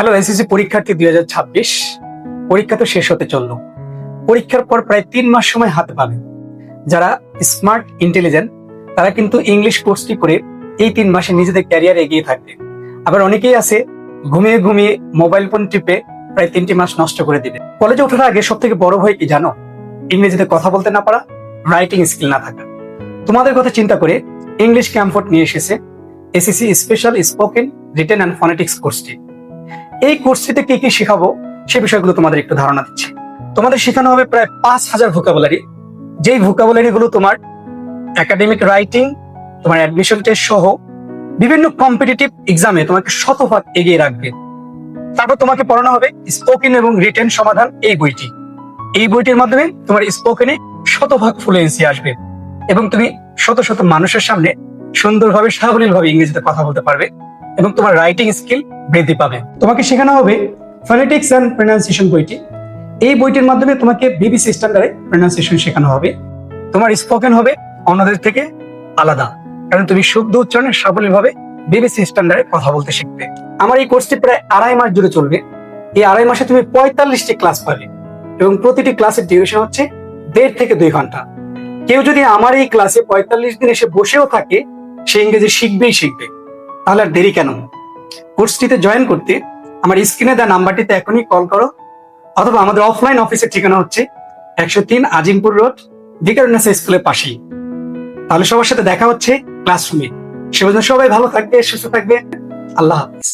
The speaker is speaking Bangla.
হ্যালো এসএসসি পরীক্ষার্থী 2026। পরীক্ষা তো শেষ হতে চললো। পরীক্ষার পর প্রায় 3 মাস সময় হাতে পাবে। যারা স্মার্ট ইন্টেলিজেন্ট তারা কিন্তু ইংলিশ কোর্সটি করে এই 3 মাসে নিজেদের ক্যারিয়ার এগিয়ে থাকবে। আবার অনেকেই আছে ঘুমিয়ে ঘুমিয়ে মোবাইল ফোন টিপে প্রায় 3টি মাস নষ্ট করে দিবে। কলেজে ওঠার আগে সব থেকে বড় ভয় কি জানো? ইংরেজিতে কথা বলতে না পারা, রাইটিং স্কিল না থাকা। তোমাদের কথা চিন্তা করে ইংলিশ ক্যাম্পফোর্ট নিয়ে এসেছে SSC special spoken written and phonetics কোর্সটি। এই কোর্সটিতে কি কি শেখাবো সে বিষয়গুলো তোমাদের একটু ধারণা দিচ্ছি। তোমাদের শেখানো হবে প্রায় 5000 ভোকাবুলারি, যেই ভোকাবুলারি গুলো তোমার একাডেমিক রাইটিং, তোমার অ্যাডমিশন টেস্ট সহ বিভিন্ন কম্পিটিটিভ এক্সামে তোমাকে শতভাগ এগিয়ে রাখবে। তারপর তোমাকে পড়ানো হবে স্পোকেন এবং রিটেন সমাধান এই বইটি। এই বইটির মাধ্যমে তোমার স্পোকেনে শতভাগ ফ্লুয়েন্সি আসবে এবং তুমি শত শত মানুষের সামনে সুন্দরভাবে সাবলীলভাবে ইংরেজিতে কথা বলতে পারবে এবং তোমার রাইটিং স্কিল বৃদ্ধি পাবে। তোমাকে শেখানো হবে ফনেটিক্স অ্যান্ড প্রনাউন্সিয়েশন বইটি। এই বইটির মাধ্যমে তোমাকে বিবিসি স্ট্যান্ডার্ডে প্রনাউন্সিয়েশন শেখানো হবে। তোমার স্পোকেন হবে অন্যদের থেকে আলাদা, কারণ তুমি শুদ্ধ উচ্চারণে সাবলীলভাবে বিবিসি স্ট্যান্ডার্ডে কথা বলতে শিখবে। আমার এই কোর্সটি প্রায় 2.5 মাস জুড়ে চলবে। এই 2.5 মাসে তুমি 45টি ক্লাস পাবে এবং প্রতিটি ক্লাসের ডিউরেশন হচ্ছে 1.5 থেকে 2 ঘন্টা। কেউ যদি আমার এই ক্লাসে 45 দিন এসে বসেও থাকে, সে ইংরেজি শিখবেই শিখবে। তাহলে আর দেরি কেন? কোর্সটিতে জয়েন করতে আমার স্ক্রিনে দেওয়া নাম্বারটিতে এখনই কল করো, অথবা আমাদের অফলাইন অফিসের ঠিকানা হচ্ছে 103 আজিমপুর রোড, ভিকারুন্নেসা স্কুলের পাশেই। তাহলে সবার সাথে দেখা হচ্ছে ক্লাসরুমে। সে পর্যন্ত সবাই ভালো থাকবে, সুস্থ থাকবে। আল্লাহ হাফিজ।